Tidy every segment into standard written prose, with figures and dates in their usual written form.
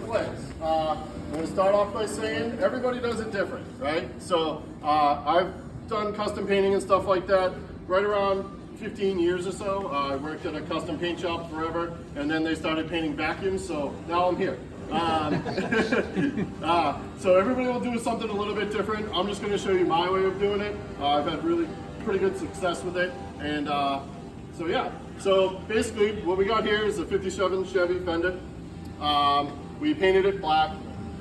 flames. I'm going to start off by saying everybody does it different, right? So I've done custom painting and stuff like that right around 15 years or so. I worked at a custom paint shop forever, and then they started painting vacuums, so now I'm here. So everybody will do something a little bit different. I'm just going to show you my way of doing it. I've had really pretty good success with it, and so yeah. So basically what we got here is a 57 Chevy Fender. We painted it black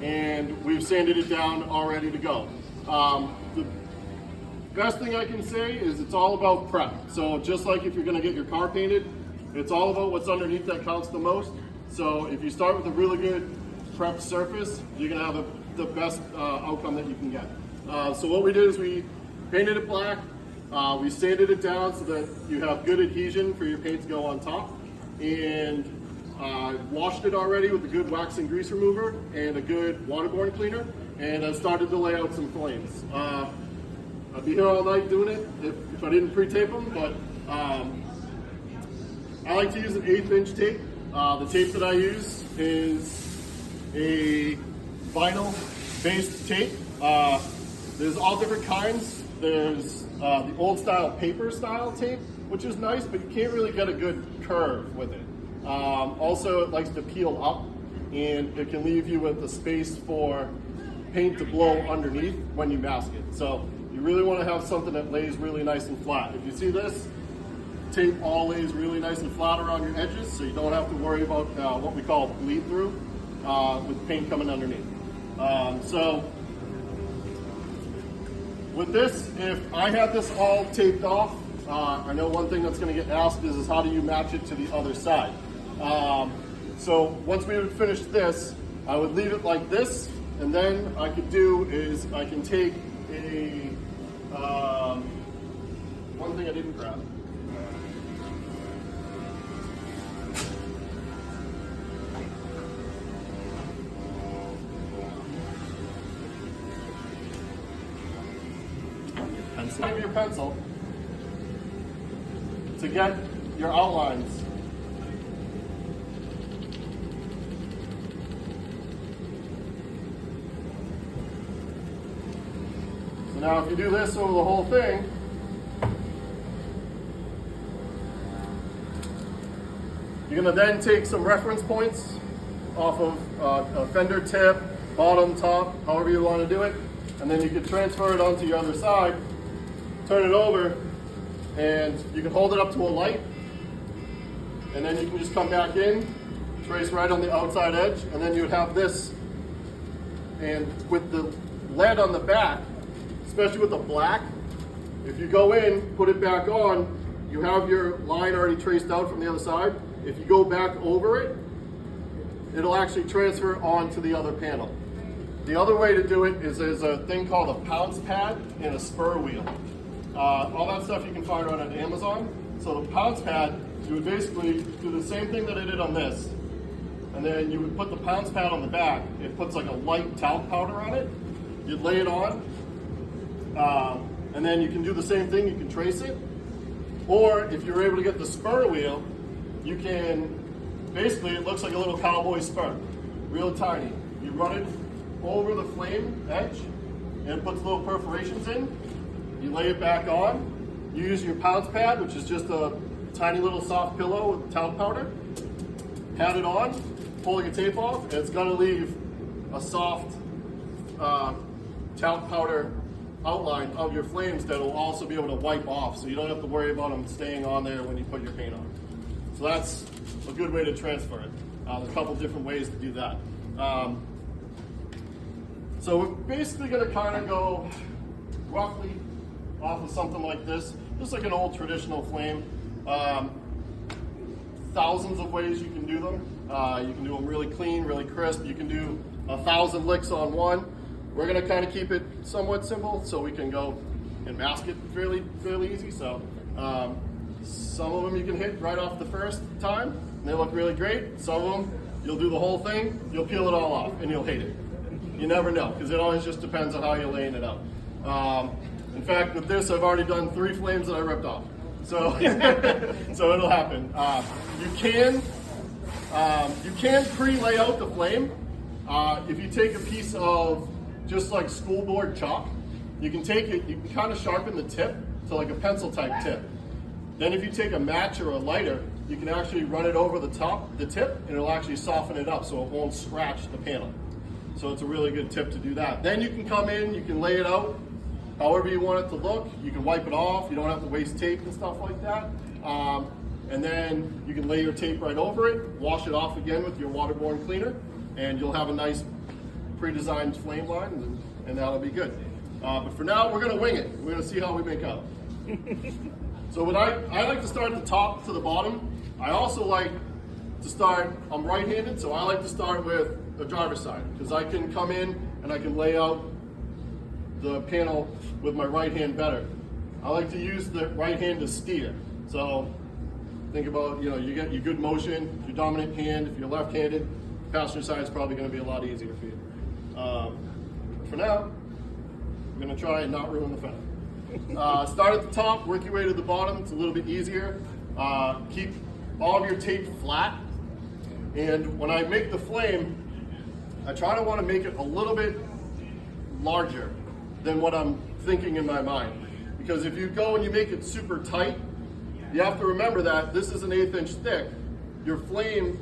and we've sanded it down all ready to go. The best thing I can say is it's all about prep. So just like if you're going to get your car painted, it's all about what's underneath that counts the most. So if you start with a really good prep surface, you're going to have the best outcome that you can get. So what we did is we painted it black. We sanded it down so that you have good adhesion for your paint to go on top, and washed it already with a good wax and grease remover and a good waterborne cleaner, and I started to lay out some flames. I'd be here all night doing it if I didn't pre-tape them, but I like to use an 1/8 inch tape. The tape that I use is a vinyl based tape. There's all different kinds. There's the old style paper style tape, which is nice, but you can't really get a good curve with it. Also, it likes to peel up, and it can leave you with the space for paint to blow underneath when you mask it. So you really want to have something that lays really nice and flat. If you see this, tape all lays really nice and flat around your edges, so you don't have to worry about what we call bleed through with paint coming underneath. So with this, if I had this all taped off, I know one thing that's going to get asked is how do you match it to the other side? So once we would finish this, I would leave it like this, and then I could do is I can take a, one thing I didn't grab. Save your pencil to get your outlines. So now if you do this over the whole thing, you're going to then take some reference points off of a fender tip, bottom, top, however you want to do it, and then you can transfer it onto your other side. Turn it over, and you can hold it up to a light, and then you can just come back in, trace right on the outside edge, and then you would have this. And with the lead on the back, especially with the black, if you go in, put it back on, you have your line already traced out from the other side. If you go back over it, it'll actually transfer onto the other panel. The other way to do it is there's a thing called a pounce pad and a spur wheel. All that stuff you can find right on Amazon. So the pounce pad, you would basically do the same thing that I did on this, and then you would put the pounce pad on the back. It puts like a light talc powder on it. You'd lay it on, and then you can do the same thing. You can trace it, or if you're able to get the spur wheel, you can basically, it looks like a little cowboy spur, real tiny. You run it over the flame edge, and it puts little perforations in. You lay it back on. You use your pounce pad, which is just a tiny little soft pillow with talc powder. Pat it on, pulling your tape off, and it's going to leave a soft talc powder outline of your flames that will also be able to wipe off, so you don't have to worry about them staying on there when you put your paint on. So that's a good way to transfer it. There's a couple different ways to do that. So we're basically going to kind of go roughly off of something like this, just like an old traditional flame. Thousands of ways you can do them. You can do them really clean, really crisp. You can do 1,000 licks on one. We're going to kind of keep it somewhat simple so we can go and mask it fairly easy. So some of them you can hit right off the first time, and they look really great. Some of them, you'll do the whole thing, you'll peel it all off, and you'll hate it. You never know, because it always just depends on how you're laying it out. In fact, with this, I've already done 3 flames that I ripped off. So, so it'll happen. You can pre-lay out the flame, If you take a piece of just like school board chalk, you can take it, you can kind of sharpen the tip to like a pencil type tip. Then if you take a match or a lighter, you can actually run it over the tip, and it'll actually soften it up so it won't scratch the panel. So it's a really good tip to do that. Then you can come in, you can lay it out however you want it to look. You can wipe it off, you don't have to waste tape and stuff like that. And then you can lay your tape right over it, wash it off again with your waterborne cleaner, and you'll have a nice pre-designed flame line, and that'll be good. But for now, we're gonna wing it. We're gonna see how we make out. So what I like to start at the top to the bottom. I also like to start, I'm right-handed, so I like to start with the driver's side, because I can come in and I can lay out the panel with my right hand better. I like to use the right hand to steer. So think about, you get your good motion, your dominant hand. If you're left-handed, passenger side is probably gonna be a lot easier for you. For now, I'm gonna try and not ruin the fender. Start at the top, work your way to the bottom. It's a little bit easier. Keep all of your tape flat. And when I make the flame, I try to want to make it a little bit larger than what I'm thinking in my mind. Because if you go and you make it super tight, you have to remember that this is an 1/8 inch thick. Your flame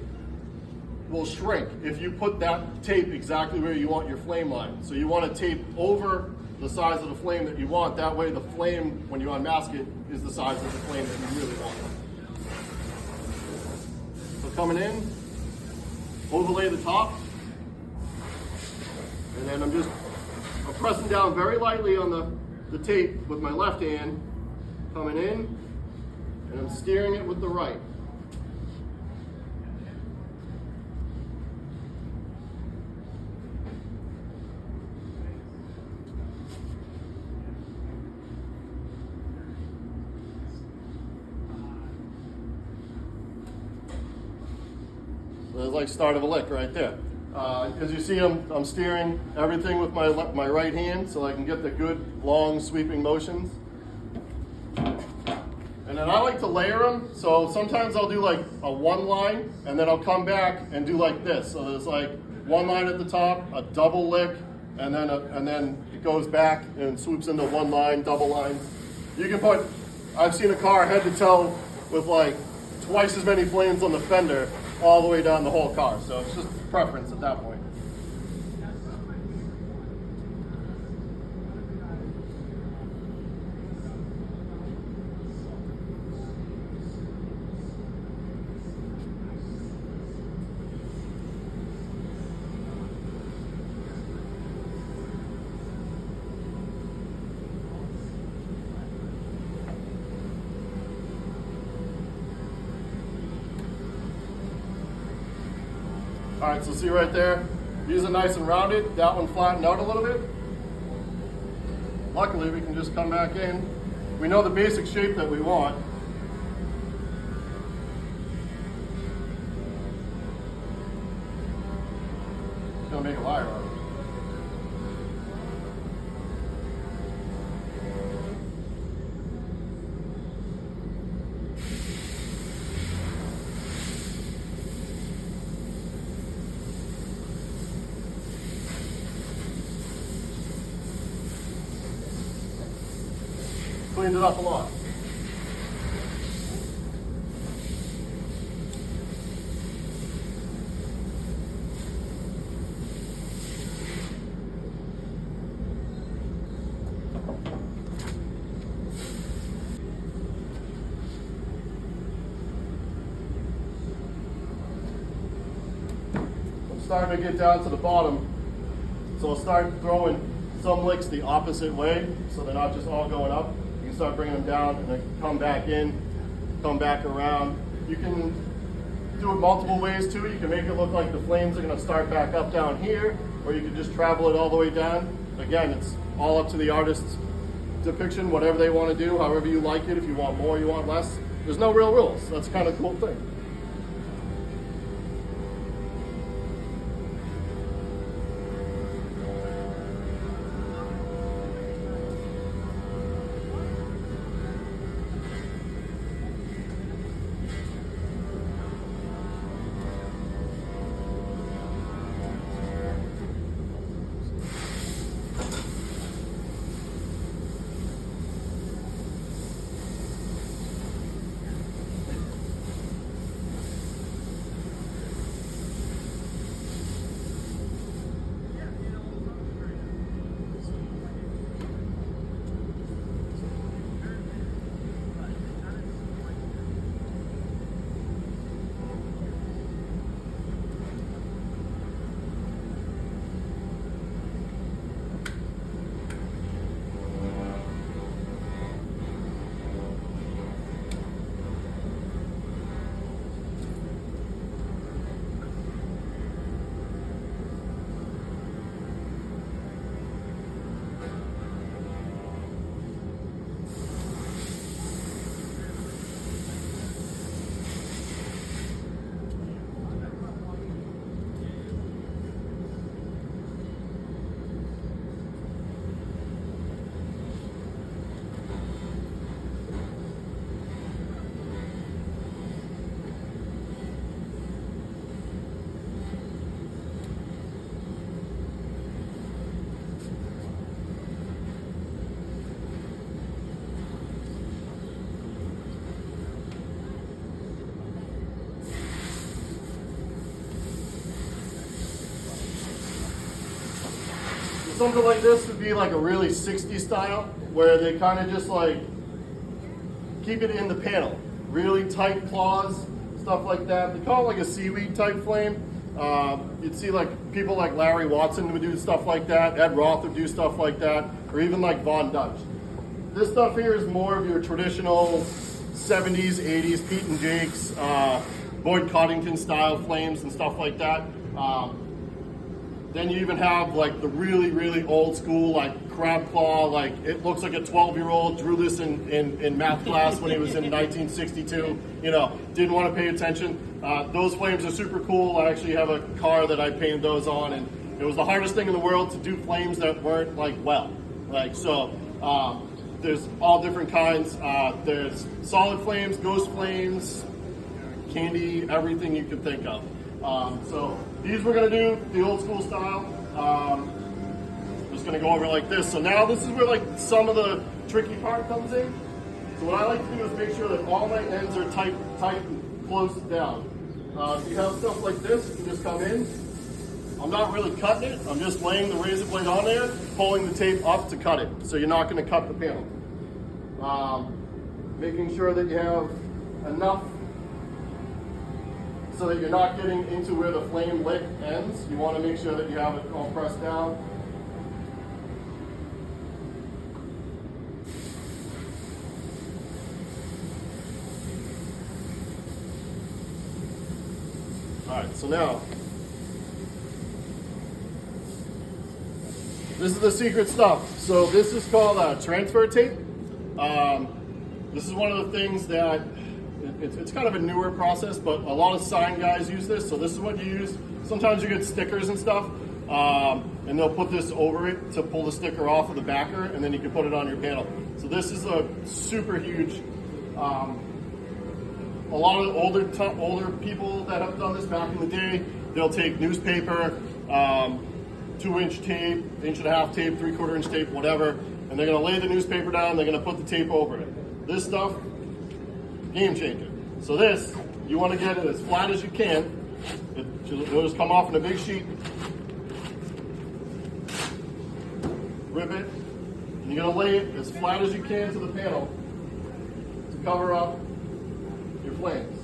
will shrink if you put that tape exactly where you want your flame line. So you want to tape over the size of the flame that you want. That way the flame, when you unmask it, is the size of the flame that you really want. So coming in, overlay the top, and then I'm pressing down very lightly on the tape with my left hand, coming in, and I'm steering it with the right. So there's like start of a lick right there. As you see, I'm steering everything with my right hand so I can get the good, long, sweeping motions. And then I like to layer them, so sometimes I'll do like a one line, and then I'll come back and do like this. So there's like one line at the top, a double lick, and then it goes back and swoops into one line, double lines. You can put, I've seen a car head to toe with like twice as many flames on the fender all the way down the whole car. So it's just preference at that point. All right, so see right there, these are nice and rounded. That one flattened out a little bit. Luckily, we can just come back in. We know the basic shape that we want. It's gonna make a liar out of it. Cleaned it up a lot. I'm starting to get down to the bottom, so I'll start throwing some licks the opposite way, so they're not just all going up. You can start bringing them down and then come back in, come back around. You can do it multiple ways too. You can make it look like the flames are gonna start back up down here, or you can just travel it all the way down. Again, it's all up to the artist's depiction, whatever they wanna do, however you like it. If you want more, you want less. There's no real rules. That's kind of a cool thing. something like this would be like a really 60s style, where they kind of just like keep it in the panel. Really tight claws, stuff like that. They call it like a seaweed type flame. You'd see like people like Larry Watson would do stuff like that. Ed Roth would do stuff like that, or even like Von Dutch. This stuff here is more of your traditional 70s, 80s Pete and Jake's, Boyd Coddington style flames and stuff like that. Then you even have like the really, really old school, like crab claw, like it looks like a 12-year-old drew this in math class when he was in 1962, you know, didn't want to pay attention. Those flames are super cool. I actually have a car that I painted those on, and it was the hardest thing in the world to do flames that weren't like well. Like, so there's all different kinds. There's solid flames, ghost flames, candy, everything you can think of. So these we're gonna do the old school style. Just gonna go over like this. So now this is where like some of the tricky part comes in. So what I like to do is make sure that all my ends are tight and close down. If you have stuff like this, you can just come in. I'm not really cutting it. I'm just laying the razor blade on there, pulling the tape up to cut it. So you're not gonna cut the panel. Making sure that you have enough so that you're not getting into where the flame wick ends. You want to make sure that you have it all pressed down. All right, so now, this is the secret stuff. So this is called transfer tape. This is one of the things that it's kind of a newer process, but a lot of sign guys use this. So this is what you use. Sometimes you get stickers and stuff, and they'll put this over it to pull the sticker off of the backer, and then you can put it on your panel. So this is a super huge. A lot of older people that have done this back in the day, they'll take newspaper, 2-inch tape, 1.5-inch tape, 3/4-inch tape, whatever, and they're gonna lay the newspaper down, they're gonna put the tape over it. This stuff, game changer. So this, you wanna get it as flat as you can. It'll just come off in a big sheet. Rip it, and you're gonna lay it as flat as you can to the panel to cover up your flames.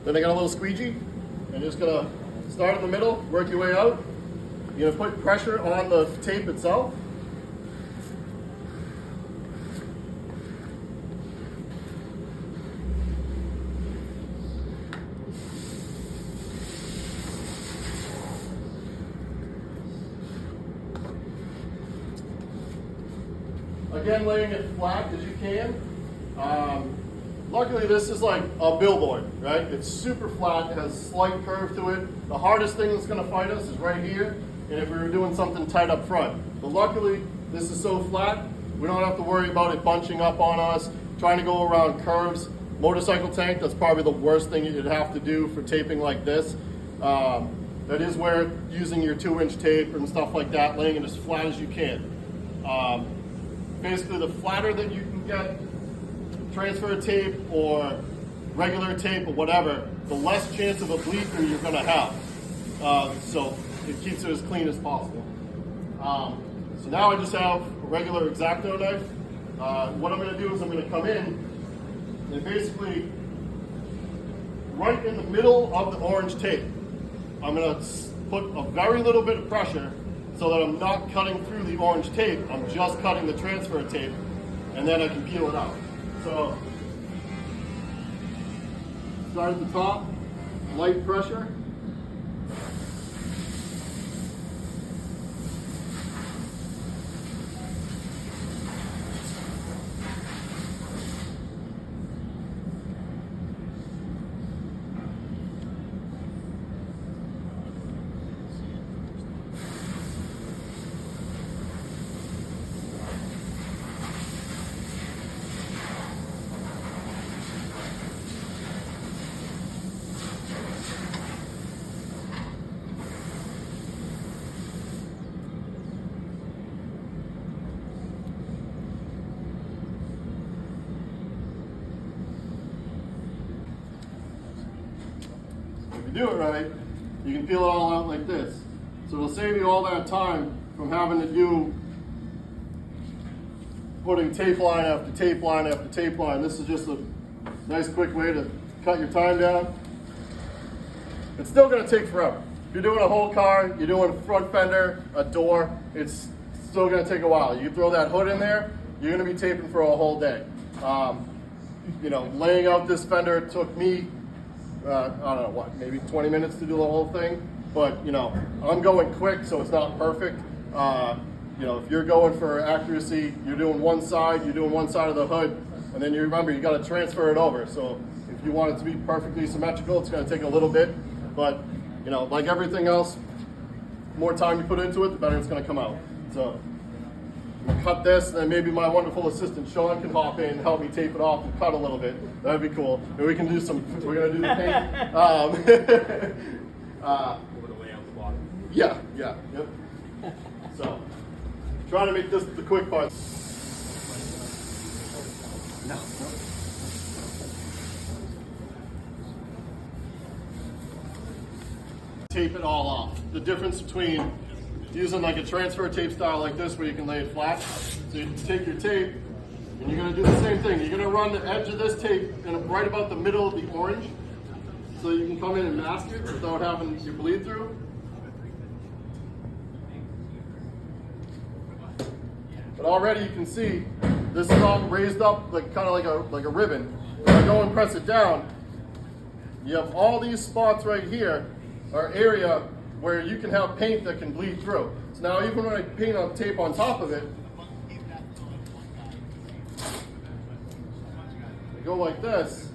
Then I got a little squeegee, and you're just gonna start in the middle, work your way out. You're gonna put pressure on the tape itself. Again, laying it flat as you can. Luckily, this is like a billboard, right? It's super flat, it has a slight curve to it. The hardest thing that's gonna fight us is right here, and if we were doing something tight up front. But luckily, this is so flat, we don't have to worry about it bunching up on us, trying to go around curves. Motorcycle tank, that's probably the worst thing you'd have to do for taping like this. That is where using your 2-inch tape and stuff like that, laying it as flat as you can. Basically, the flatter that you can get transfer tape or regular tape or whatever, the less chance of a bleed through you're going to have. So it keeps it as clean as possible. So now I just have a regular X-Acto knife. What I'm going to do is I'm going to come in and basically right in the middle of the orange tape, I'm going to put a very little bit of pressure so that I'm not cutting through the orange tape, I'm just cutting the transfer tape, and then I can peel it out. So, start at the top, light pressure. do it right, you can peel it all out like this. So it'll save you all that time from having to do putting tape line after tape line after tape line. This is just a nice quick way to cut your time down. It's still gonna take forever. If you're doing a whole car, you're doing a front fender, a door, it's still gonna take a while. You throw that hood in there, you're gonna be taping for a whole day. You know, laying out this fender took me, I don't know what, maybe 20 minutes to do the whole thing. But you know, I'm going quick, so it's not perfect. You know, if you're going for accuracy, you're doing one side of the hood, and then you remember you got to transfer it over. So if you want it to be perfectly symmetrical, it's going to take a little bit. But you know, like everything else, the more time you put into it, the better it's going to come out. So I'm gonna cut this, and then maybe my wonderful assistant Sean can hop in and help me tape it off and cut a little bit. That'd be cool. And we can do some. We're gonna do the paint. Yeah, yep. So, trying to make this the quick part. No. Tape it all off. The difference between using like a transfer tape style like this where you can lay it flat. So you take your tape and you're gonna do the same thing. You're gonna run the edge of this tape right about the middle of the orange so you can come in and mask it without having your bleed through. But already you can see this is all raised up like kind of like a ribbon. When I go and press it down, you have all these spots right here are area where you can have paint that can bleed through. So now even when I paint on tape on top of it, I go like this,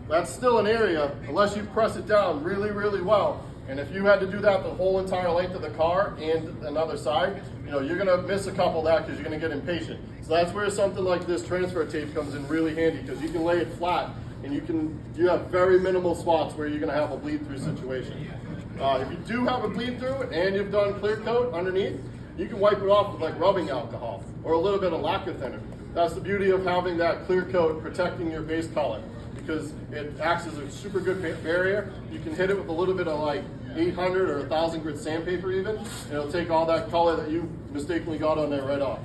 that's still an area unless you press it down really, really well. And if you had to do that the whole entire length of the car and another side, you know, you're gonna miss a couple of that because you're gonna get impatient. So that's where something like this transfer tape comes in really handy because you can lay it flat and you have very minimal spots where you're gonna have a bleed through situation. If you do have a bleed through and you've done clear coat underneath, you can wipe it off with like rubbing alcohol or a little bit of lacquer thinner. That's the beauty of having that clear coat protecting your base color because it acts as a super good barrier. You can hit it with a little bit of like 800 or 1,000 grit sandpaper even, and it'll take all that color that you mistakenly got on there right off.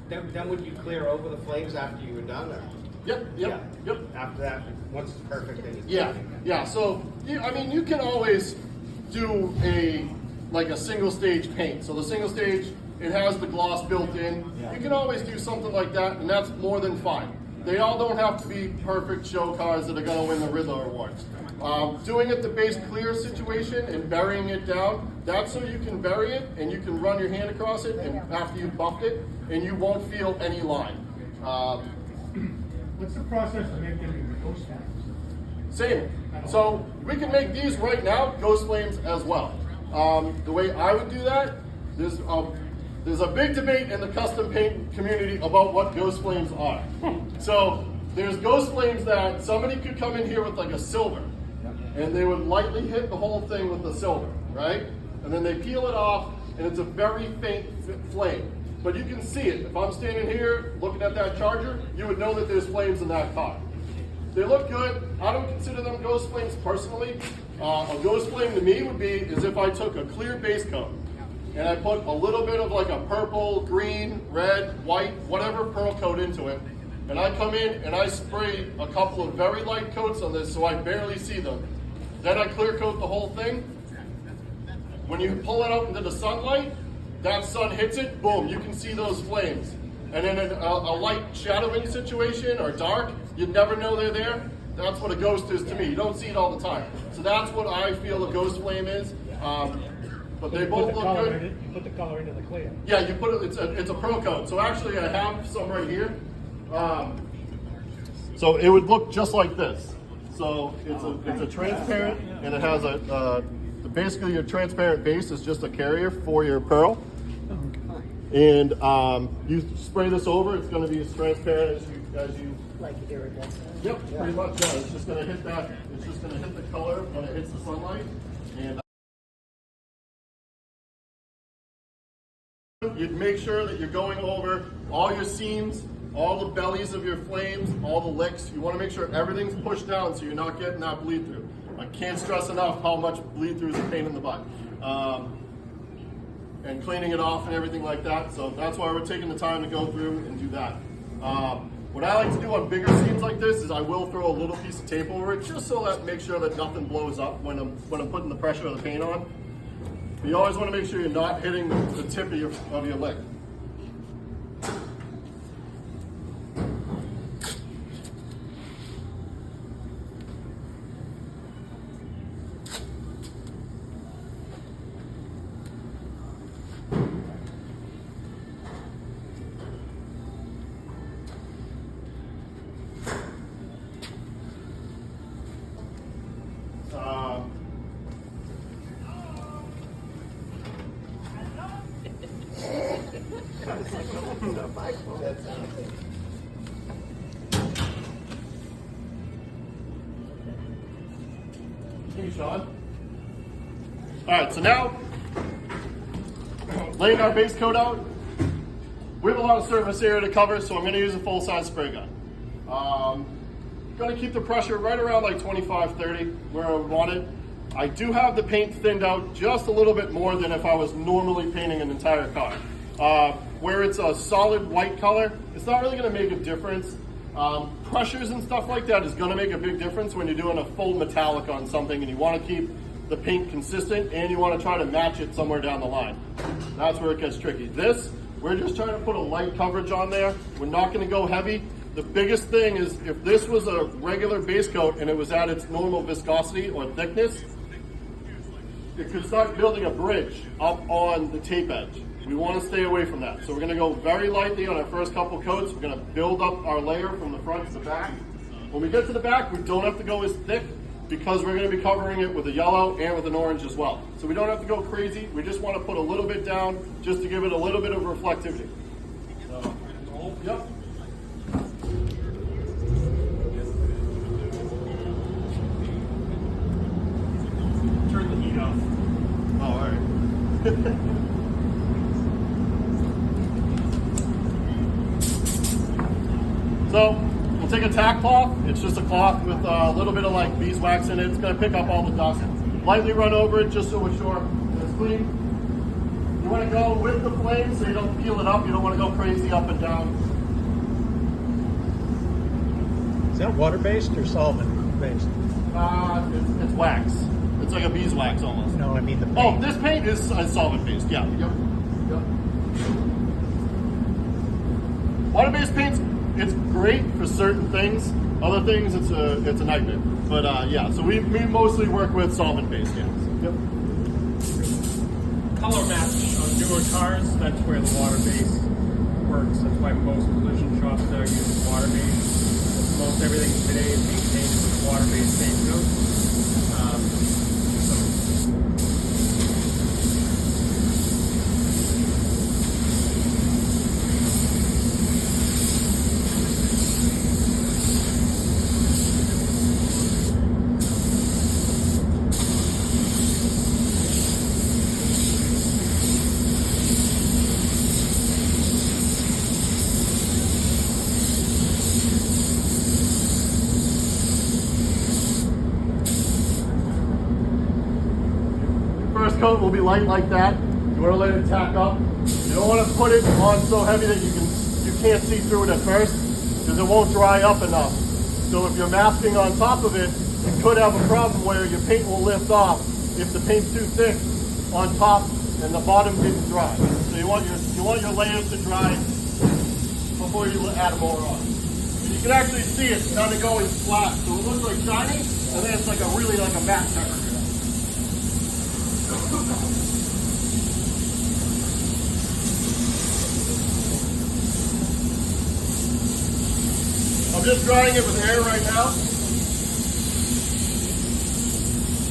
Then would you clear over the flames after you were done? Or? Yep. After that, once it's perfect, then Yeah. So, I mean, you can always do a single stage paint. So the single stage, it has the gloss built in. You can always do something like that, and that's more than fine. They all don't have to be perfect show cars that are going to win the Riddler Awards. Doing it the base clear situation and burying it down, that's so you can bury it and you can run your hand across it and after you've buffed it and you won't feel any line. What's the process of making the ghost flames? Same. So we can make these right now ghost flames as well. The way I would do that, there's a big debate in the custom paint community about what ghost flames are. So there's ghost flames that somebody could come in here with like a silver and they would lightly hit the whole thing with the silver, right? And then they peel it off and it's a very faint flame. But you can see it. If I'm standing here looking at that Charger, you would know that there's flames in that car. They look good. I don't consider them ghost flames personally. A ghost flame to me would be as if I took a clear base coat and I put a little bit of like a purple, green, red, white, whatever pearl coat into it. And I come in and I spray a couple of very light coats on this so I barely see them. Then I clear coat the whole thing. When you pull it out into the sunlight, that sun hits it, boom, you can see those flames. And in a light shadowing situation or dark, you'd never know they're there. That's what a ghost is to me. You don't see it all the time. So that's what I feel a ghost flame is. But they both look good. You put the color into the clear. Yeah, you put it. It's a pearl coat. So actually, I have some right here. So it would look just like this. So it's a transparent, and it has basically your transparent base is just a carrier for your pearl. And you spray this over. It's going to be as transparent as you like iridescent. Yep, pretty much. Yeah, it's just going to hit that. It's just going to hit the color when it hits the sunlight, and you'd make sure that you're going over all your seams, all the bellies of your flames, all the licks. You want to make sure everything's pushed down so you're not getting that bleed through. I can't stress enough how much bleed through is a pain in the butt. And cleaning it off and everything like that. So that's why we're taking the time to go through and do that. What I like to do on bigger scenes like this is I will throw a little piece of tape over it just so that make sure that nothing blows up when I'm putting the pressure of the paint on. But you always want to make sure you're not hitting the tip of your lick. Hey, Sean. All right, so now laying our base coat out. We have a lot of surface area to cover, so I'm going to use a full-size spray gun. Going to keep the pressure right around like 25, 30 where I want it. I do have the paint thinned out just a little bit more than if I was normally painting an entire car. Where it's a solid white color, it's not really going to make a difference. Pressures and stuff like that is going to make a big difference when you're doing a full metallic on something and you want to keep the paint consistent and you want to try to match it somewhere down the line. That's where it gets tricky. This, we're just trying to put a light coverage on there. We're not going to go heavy. The biggest thing is if this was a regular base coat and it was at its normal viscosity or thickness, it could start building a bridge up on the tape edge. We want to stay away from that. So we're going to go very lightly on our first couple coats. We're going to build up our layer from the front to the back. When we get to the back, we don't have to go as thick because we're going to be covering it with a yellow and with an orange as well. So we don't have to go crazy. We just want to put a little bit down just to give it a little bit of reflectivity. So, yep. Turn the heat off. Oh, all right. So we'll take a tack cloth. It's just a cloth with a little bit of like beeswax in it. It's going to pick up all the dust. Lightly run over it just so we're sure that it's clean. You want to go with the flame so you don't peel it up. You don't want to go crazy up and down. Is that water-based or solvent-based? It's wax. It's like a beeswax almost. No, I mean the paint. Oh, this paint is solvent-based. Yeah. Yep. Water-based paints, it's great for certain things. Other things, it's a nightmare. But yeah, so we mostly work with solvent-based. Yeah. Yep. Color match on newer cars, that's where the water base works. That's why most collision shops now use water base. Most everything today is being painted with water based paint coat. First coat will be light like that. You want to let it tack up. You don't want to put it on so heavy that you can't see through it at first because it won't dry up enough. So if you're masking on top of it, you could have a problem where your paint will lift off if the paint's too thick on top and the bottom didn't dry. So you want your layers to dry before you add more on. And you can actually see it kind of going flat. So it looks like shiny, and then it's like a matte texture. I'm just drying it with air right now.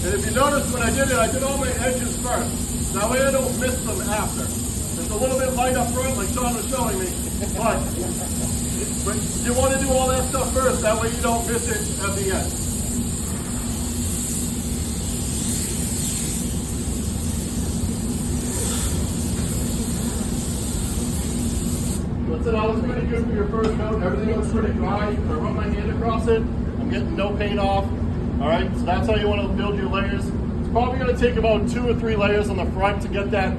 And if you notice when I did all my edges first. That way I don't miss them after. It's a little bit light up front like Sean was showing me, but you want to do all that stuff first, that way you don't miss it at the end. So that looks pretty good for your first coat. Everything looks pretty dry. I run my hand across it. I'm getting no paint off. All right, so that's how you want to build your layers. It's probably going to take about 2 or 3 layers on the front to get that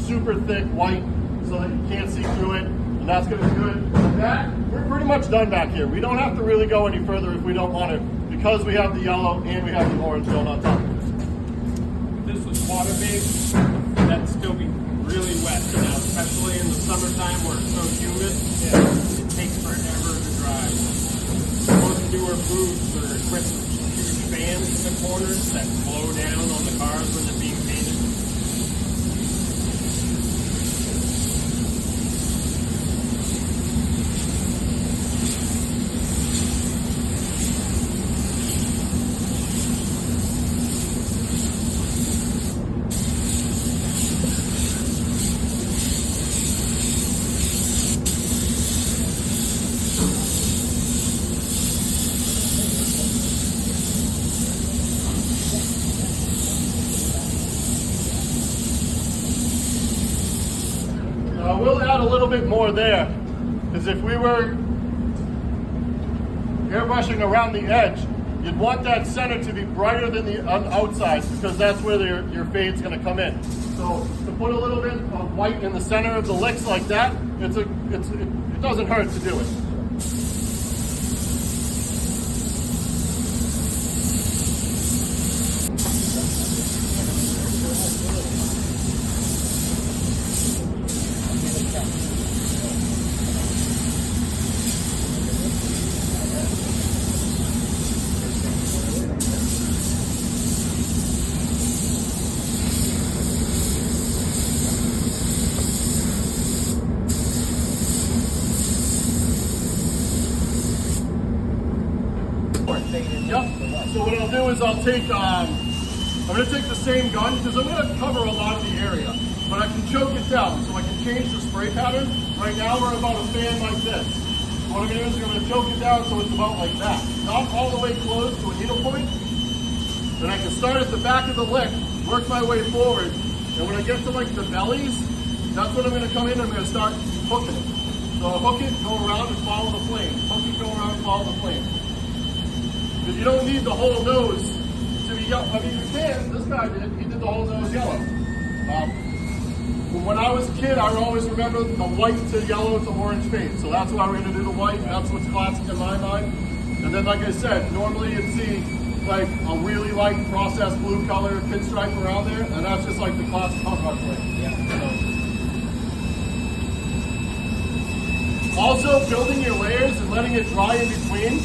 super thick white so that you can't see through it, and that's going to be good. And that, we're pretty much done back here. We don't have to really go any further if we don't want to, because we have the yellow and we have the orange going on top of it. If this was water-based, that'd still be really wet. Now, especially in the summertime where it's so humid, it takes forever to dry. Most newer booths are equipped with huge fans in the corners that blow down on the cars when they're being painted. I will add a little bit more there, because if we were airbrushing around the edge, you'd want that center to be brighter than the outside, because that's where your fade's going to come in. So to put a little bit of white in the center of the licks like that, it doesn't hurt to do it. Yep. So what I'll do is I'm going to take the same gun, because I'm going to cover a lot of the area, but I can choke it down, so I can change the spray pattern. Right now we're about a fan like this. So what I'm going to do is I'm going to choke it down so it's about like that. Not all the way close to a needle point. Then I can start at the back of the lick, work my way forward, and when I get to like the bellies, that's when I'm going to come in and I'm going to start hooking it. So I'll hook it, go around and follow the flame. Hook it, go around and follow the flame. Because you don't need the whole nose to be yellow. I mean, you can. This guy did. He did the whole nose yellow. When I was a kid, I always remember the white to yellow to orange fade. So that's why we're going to do the white. That's what's classic in my mind. And then, like I said, normally you'd see like a really light processed blue color pinstripe around there, and that's just like the classic hot rod flame. So. Also, building your layers and letting it dry in between.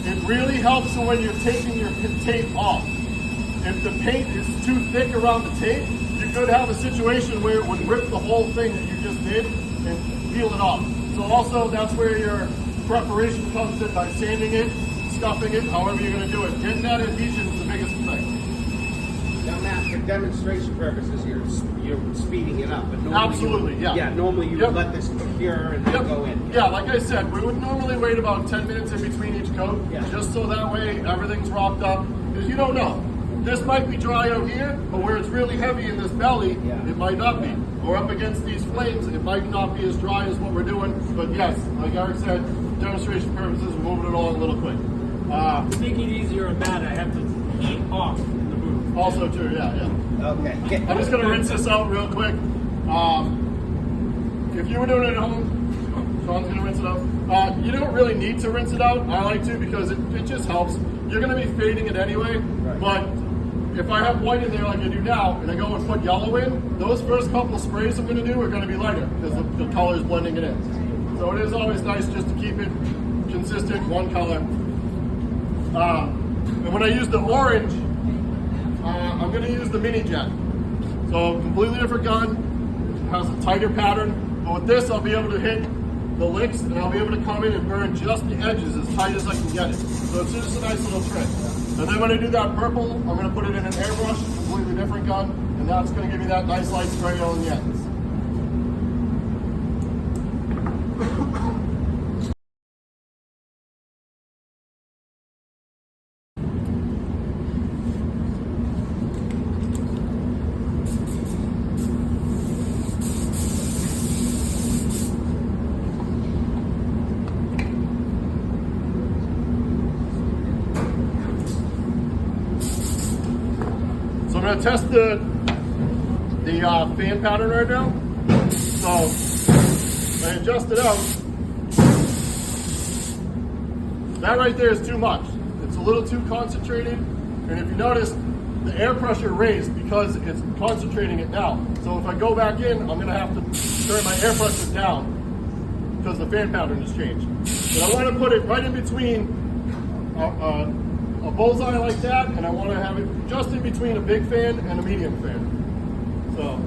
It really helps when you're taking your tape off. If the paint is too thick around the tape, you could have a situation where it would rip the whole thing that you just did and peel it off. So also that's where your preparation comes in, by sanding it, scuffing it, however you're going to do it. Getting that adhesion is the biggest thing. Now, Matt, for demonstration purposes, you're speeding it up. But normally Absolutely, yeah. Yeah, normally you would let this cure and then go in. Yeah, like I said, we would normally wait about 10 minutes in between each coat, just so that way everything's wrapped up. Because you don't know. This might be dry out here, but where it's really heavy in this belly, it might not be. Or up against these flames, it might not be as dry as what we're doing. But yes, like Eric said, demonstration purposes, we're moving it along a little quick. To make it easier on Matt, I have to heat off in the booth. Also true, yeah. Okay. I'm just going to rinse this out real quick. If you were doing it at home, Sean's going to rinse it out. You don't really need to rinse it out. I like to, because it just helps. You're going to be fading it anyway, but if I have white in there like I do now, and I go and put yellow in, those first couple of sprays I'm going to do are going to be lighter, because the color is blending it in. So it is always nice just to keep it consistent, one color. And when I use the orange, I'm going to use the Mini Jet. So completely different gun, has a tighter pattern, but with this I'll be able to hit the licks, and I'll be able to come in and burn just the edges as tight as I can get it. So it's just a nice little trick. And then when I do that purple, I'm going to put it in an airbrush, completely different gun, and that's going to give me that nice light spray on the ends. gonna test the fan pattern right now. So I adjust it out. That right there is too much. It's a little too concentrated. And if you notice, the air pressure raised because it's concentrating it now. So if I go back in, I'm gonna have to turn my air pressure down because the fan pattern has changed. But I wanna put it right in between a bullseye like that, and I wanna have it just in between a big fan and a medium fan. So,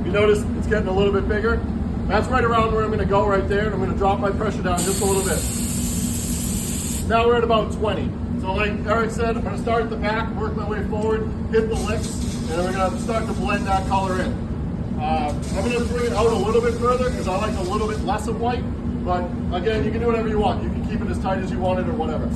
you notice it's getting a little bit bigger. That's right around where I'm gonna go right there, and I'm gonna drop my pressure down just a little bit. Now we're at about 20. So like Eric said, I'm gonna start at the back, work my way forward, hit the licks, and then we're gonna start to blend that color in. I'm gonna bring it out a little bit further because I like a little bit less of white, but again, you can do whatever you want. You can keep it as tight as you want it or whatever.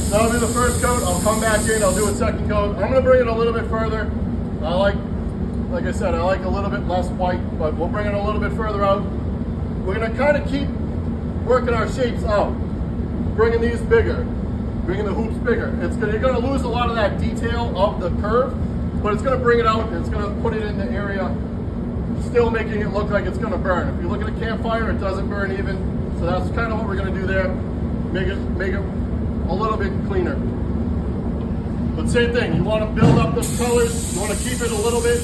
That'll be the first coat. I'll come back in, I'll do a second coat. I'm gonna bring it a little bit further. Like I said, I like a little bit less white, but we'll bring it a little bit further out. We're gonna kind of keep working our shapes out, bringing these bigger, bringing the hoops bigger. You're gonna lose a lot of that detail of the curve, but it's gonna bring it out and it's gonna put it in the area, still making it look like it's gonna burn. If you look at a campfire, it doesn't burn even. So that's kind of what we're gonna do there. Make it a little bit cleaner. But same thing, you want to build up those colors, you want to keep it a little bit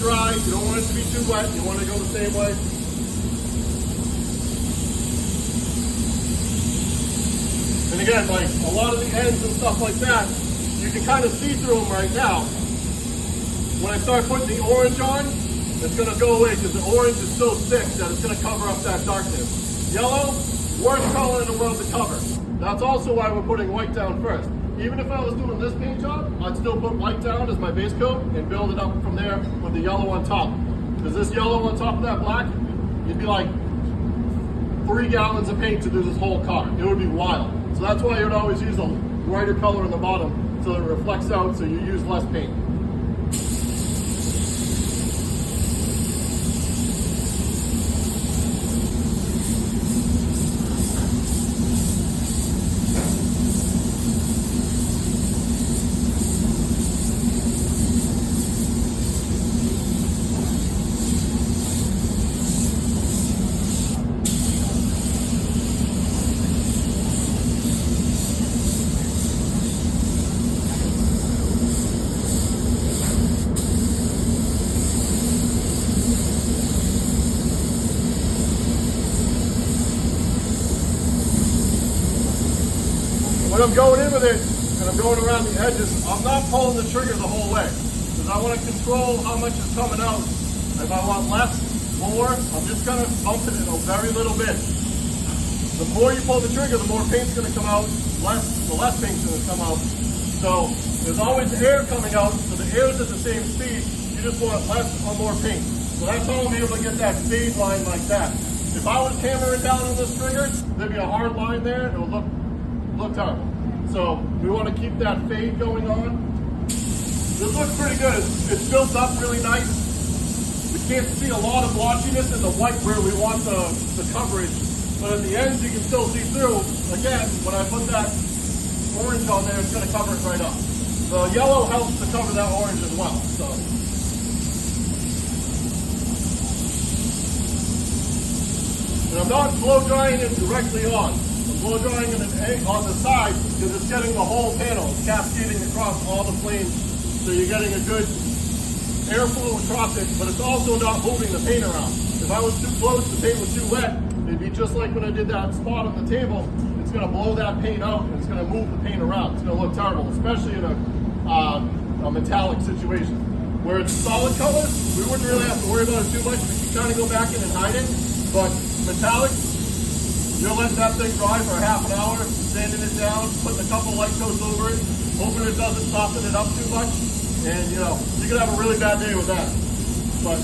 dry, you don't want it to be too wet, you want to go the same way. And again, like a lot of the ends and stuff like that, you can kind of see through them right now. When I start putting the orange on, it's going to go away because the orange is so thick that it's going to cover up that darkness. Yellow, worst color in the world to cover. That's also why we're putting white down first. Even if I was doing this paint job, I'd still put white down as my base coat and build it up from there with the yellow on top. Because this yellow on top of that black, you'd be like 3 gallons of paint to do this whole car. It would be wild. So that's why you'd always use a brighter color in the bottom so that it reflects out so you use less paint. When I'm going in with it and I'm going around the edges, I'm not pulling the trigger the whole way because I want to control how much is coming out. If I want less, more, I'm just kind of bumping it a very little bit. The more you pull the trigger, the more paint's going to come out, the less paint's going to come out. So there's always air coming out, so the air is at the same speed. You just want less or more paint. So that's how I'm able to get that fade line like that. If I was hammering down on this trigger, there'd be a hard line there, and it would look terrible. So we want to keep that fade going on. This looks pretty good. It's built up really nice. We can't see a lot of blotchiness in the white where we want the coverage, but at the ends you can still see through. Again, when I put that orange on there, it's going to cover it right up. The yellow helps to cover that orange as well. So. And I'm not blow drying it directly on. I'm blow drying it on the side because it's getting the whole panel. It's cascading across all the flames. So you're getting a good airflow across it, but it's also not moving the paint around. If I was too close, the paint was too wet, it'd be just like when I did that spot on the table. It's gonna blow that paint out and it's gonna move the paint around. It's gonna look terrible, especially in a metallic situation. Where it's solid colors, we wouldn't really have to worry about it too much. We can kind of go back in and hide it. But metallic, you're letting that thing dry for half an hour, sanding it down, putting a couple light coats over it, hoping it doesn't soften it up too much. And you know, you could have a really bad day with that. But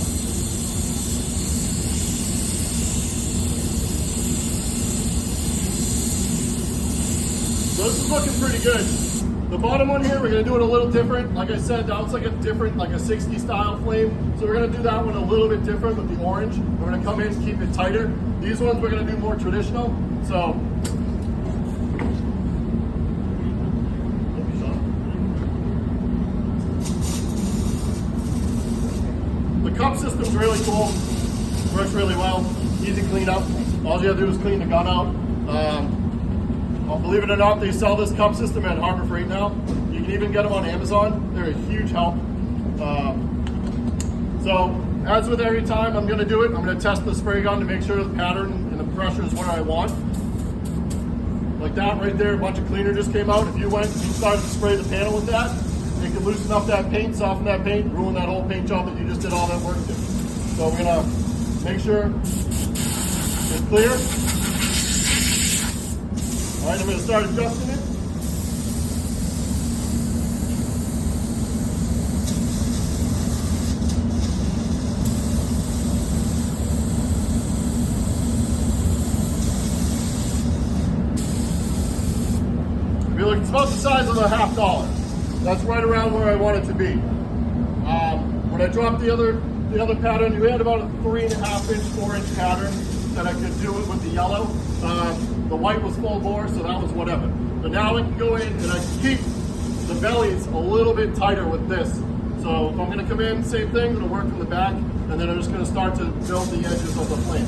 so this is looking pretty good. The bottom one here, we're gonna do it a little different. Like I said, that looks like a different, like a 60 style flame. So we're gonna do that one a little bit different with the orange. We're gonna come in and keep it tighter. These ones we're gonna do more traditional. So the cup system's really cool. Works really well. Easy clean up. All you gotta do is clean the gun out. Believe it or not, they sell this cup system at Harbor Freight now. You can even get them on Amazon. They're a huge help. So, as with every time I'm gonna do it, I'm gonna test the spray gun to make sure the pattern and the pressure is where I want. Like that right there, a bunch of cleaner just came out. If you went and you started to spray the panel with that, it can loosen up that paint, soften that paint, ruin that whole paint job that you just did all that work to. So we're gonna make sure it's clear. All right, I'm going to start adjusting it. It's about the size of a $50. That's right around where I want it to be. When I dropped the other pattern, you had about a 3.5 inch, 4 inch pattern that I could do it with the yellow. The white was full bore, so that was whatever. But now I can go in and I can keep the bellies a little bit tighter with this. So if I'm gonna come in, same thing, I'm gonna work from the back, and then I'm just gonna start to build the edges of the flame.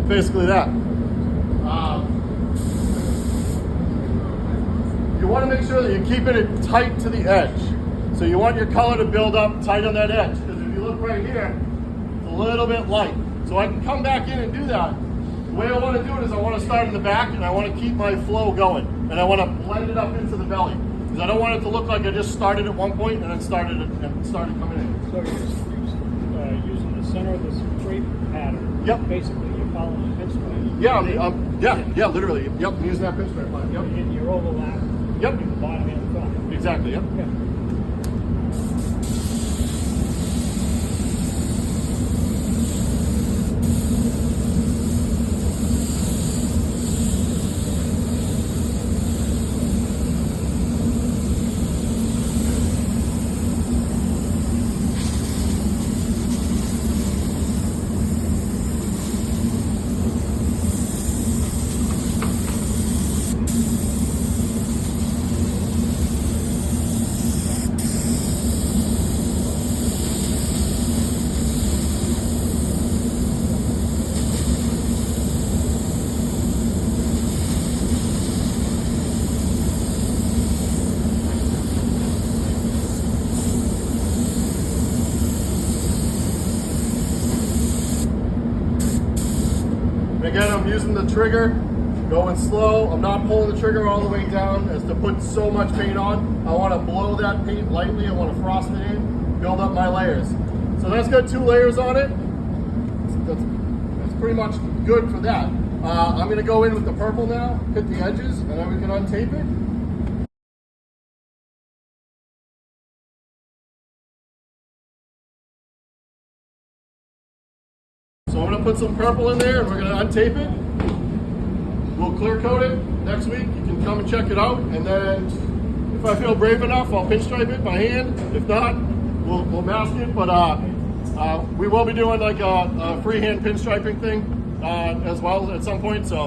Basically that. You want to make sure that you're keeping it tight to the edge. So you want your color to build up tight on that edge. Because if you look right here, it's a little bit light. So I can come back in and do that. The way I want to do it is I want to start in the back and I want to keep my flow going. And I want to blend it up into the belly. Because I don't want it to look like I just started at one point and then started coming in. So you're using the center of the spray pattern. Yep. Basically, you're following the pinstripe. Yeah, literally. Yep, I'm using that pinstripe line. Yep. And you're overlapping. Yep. The bottom and the top. Exactly, yep. Yeah. And again, I'm using the trigger, going slow. I'm not pulling the trigger all the way down as to put so much paint on. I want to blow that paint lightly. I want to frost it in, build up my layers. So that's got 2 layers on it. That's pretty much good for that. I'm going to go in with the purple now, hit the edges, and then we can untape it. So I'm going to put some purple in there and we're going to untape it. We'll clear coat it next week. You can come and check it out. And then if I feel brave enough, I'll pinstripe it by hand. If not, we'll mask it. But we will be doing like a freehand pinstriping thing as well at some point. So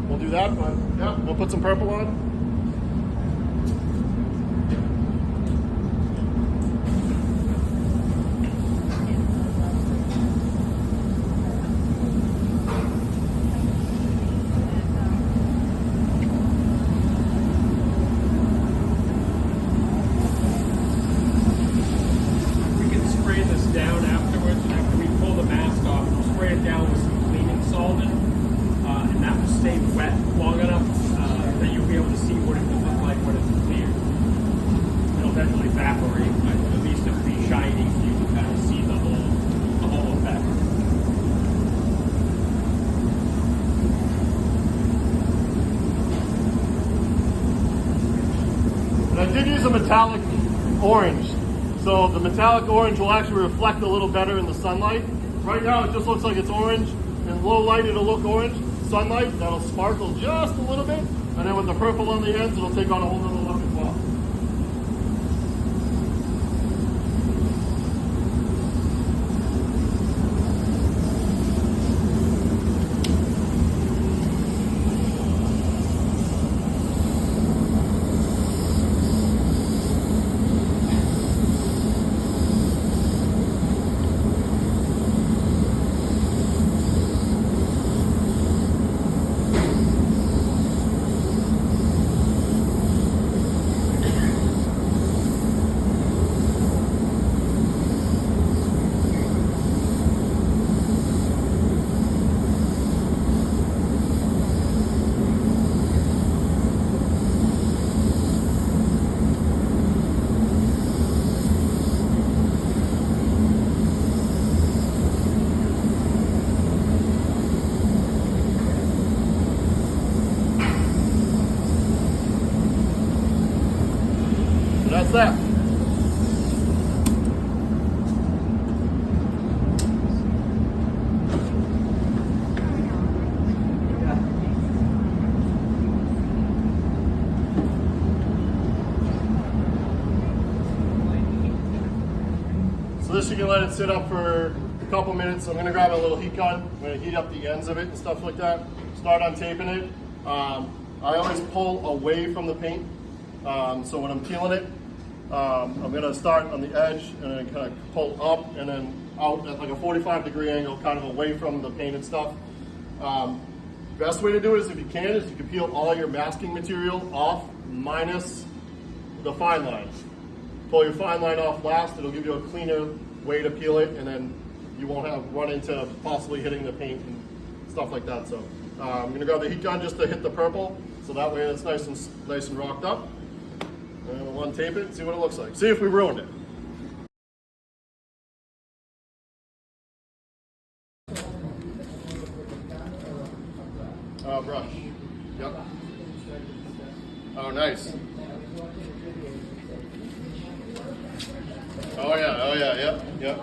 we'll do that. But yeah, we'll put some purple on. We can spray this down afterwards, after we pull the mask off. We'll spray it down with some cleaning solvent, and that will stay wet long enough that you'll be able to see what it will look like when it's clear. It'll eventually evaporate, but at least it'll be shiny. You can kind of see the whole effect. And I did use a metallic orange. So the metallic orange will actually reflect a little better in the sunlight. Right now it just looks like it's orange. In low light it'll look orange. Sunlight, that'll sparkle just a little bit. And then with the purple on the ends, it'll take on a whole other look as well. So that's that. So this you can let it sit up for a couple minutes. I'm gonna grab a little heat gun. I'm gonna heat up the ends of it and stuff like that. Start untaping it. I always pull away from the paint. So when I'm peeling it, I'm gonna start on the edge and then kind of pull up and then out at like a 45-degree angle, kind of away from the painted stuff. Best way to do it is if you can peel all your masking material off minus the fine line. Pull your fine line off last, it'll give you a cleaner way to peel it, and then you won't have run into possibly hitting the paint and stuff like that. So I'm gonna grab the heat gun just to hit the purple, so that way it's nice and rocked up. And we'll untape it and see what it looks like. See if we ruined it. Brush. Yep. Oh, nice. Oh yeah, yep.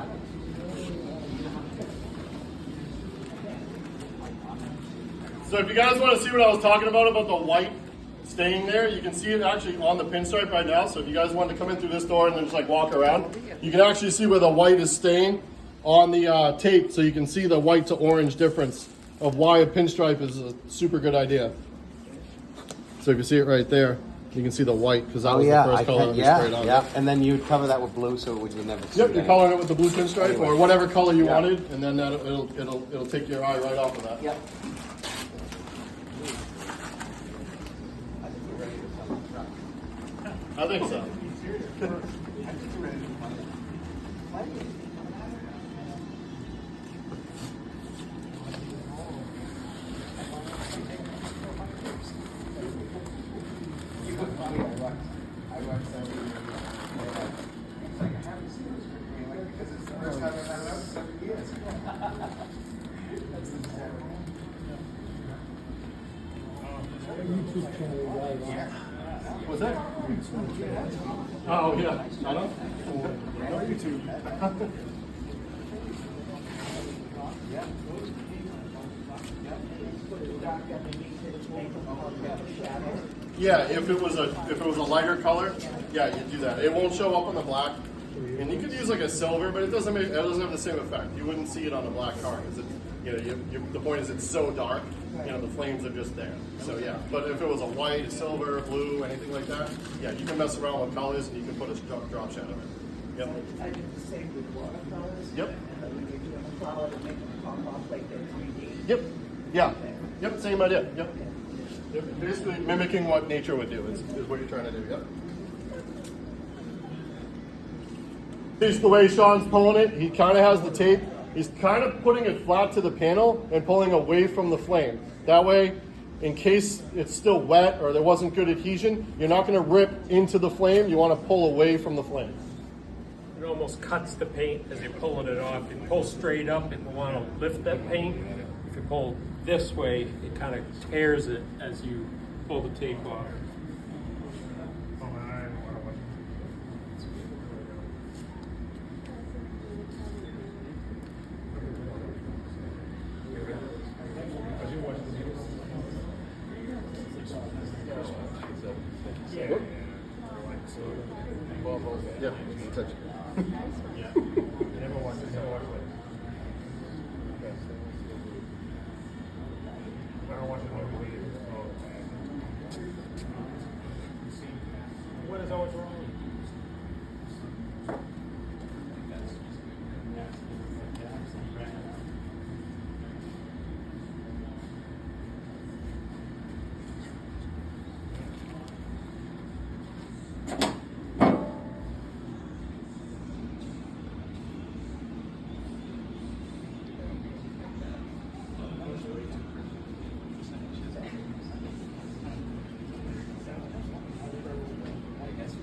So if you guys want to see what I was talking about the white staying there, you can see it actually on the pinstripe right now. So if you guys wanted to come in through this door and then just like walk around, you can actually see where the white is staying on the tape, so you can see the white to orange difference of why a pinstripe is a super good idea. So if you see it right there, you can see the white because that was the first color that we sprayed on. Yeah, and then you would cover that with blue so we would never see Yep, you're that. coloring it with the blue pinstripe or whatever color you Yeah. wanted, and then it'll take your eye right off of that. Yep. I think so. What's that? Oh yeah, I don't. No YouTube. Yeah, if it was a lighter color, yeah, you'd do that. It won't show up on the black, and you could use like a silver, but it doesn't have the same effect. You wouldn't see it on a black car because the point is it's so dark. The flames are just there. So yeah, but if it was a white, a silver, blue, anything like that, yeah, you can mess around with colors and you can put a drop shadow in. Yep. I did the same with watercolors. Yep. And then we could do a color to make them pop off like they're 3D. Yep. Yeah. Yep. Same idea. Yep. Basically mimicking what nature would do is what you're trying to do. Yep. Here's the way Sean's pulling it. He kind of has the tape. He's kind of putting it flat to the panel and pulling away from the flame. That way, in case it's still wet or there wasn't good adhesion, you're not going to rip into the flame. You want to pull away from the flame. It almost cuts the paint as you're pulling it off. You pull straight up and you want to lift that paint. If you pull this way, it kind of tears it as you pull the tape off. Yeah, touch it. What is always wrong?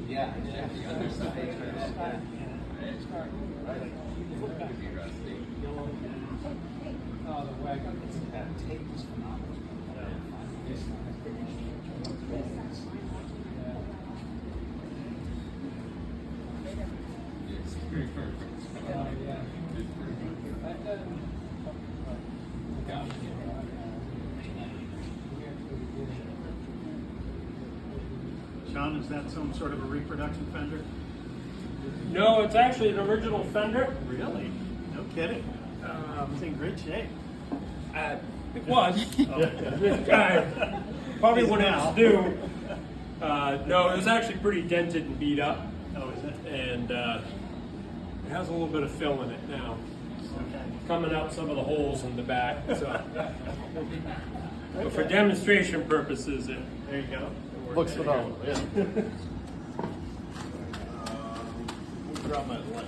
Yeah, the other side. Oh, the wagon. That tape was phenomenal. Sean, is that some sort of a reproduction fender? No, it's actually an original fender. Really? No kidding. It's in great shape. It was. This guy probably Is when it now. was due. No, it was actually pretty dented and beat up, Oh, is it? and it has a little bit of fill in it now, coming out some of the holes in the back. So, but for demonstration purposes, There you go. it Looks works. phenomenal. Yeah. Drop my light.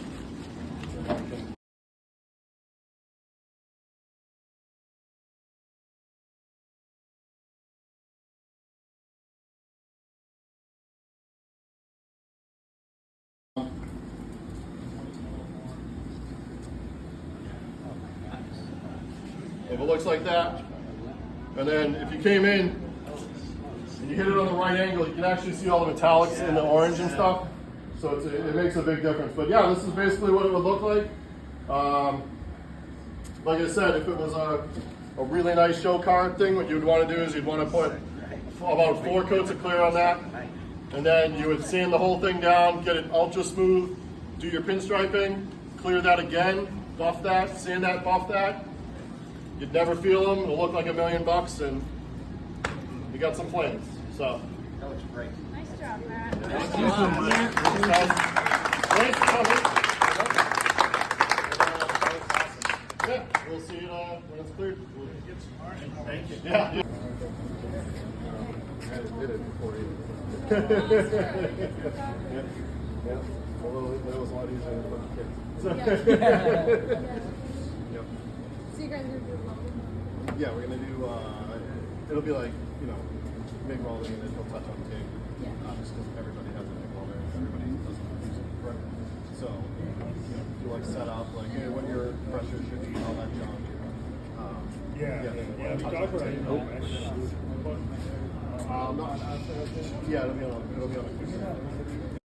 If it looks like that, and then if you came in and you hit it on the right angle, you can actually see all the metallics in the orange and stuff. So it makes a big difference. But yeah, this is basically what it would look like. Like I said, if it was a really nice show car thing, what you'd want to do is you'd want to put about 4 coats of clear on that. And then you would sand the whole thing down, get it ultra smooth, do your pinstriping, clear that again, buff that, sand that, buff that. You'd never feel them, it'll look like $1 million and you got some flames. So. That looks great. Nice job, Matt. Thanks for coming. Yeah, we'll see it when it's cleared. Thank you. Yeah. I did it before you. Yeah. Although that was a lot easier than a bunch of kids. So. Yep. So you guys are doing local? Yeah, we're gonna do. It'll be like MIG welding and then he'll touch on TIG. Just because everybody has a MIG welder, everybody doesn't use it correctly. So do like set up, like hey, what your pressure should be, all that junk. Yeah, we talked about it. Yeah, it'll be on a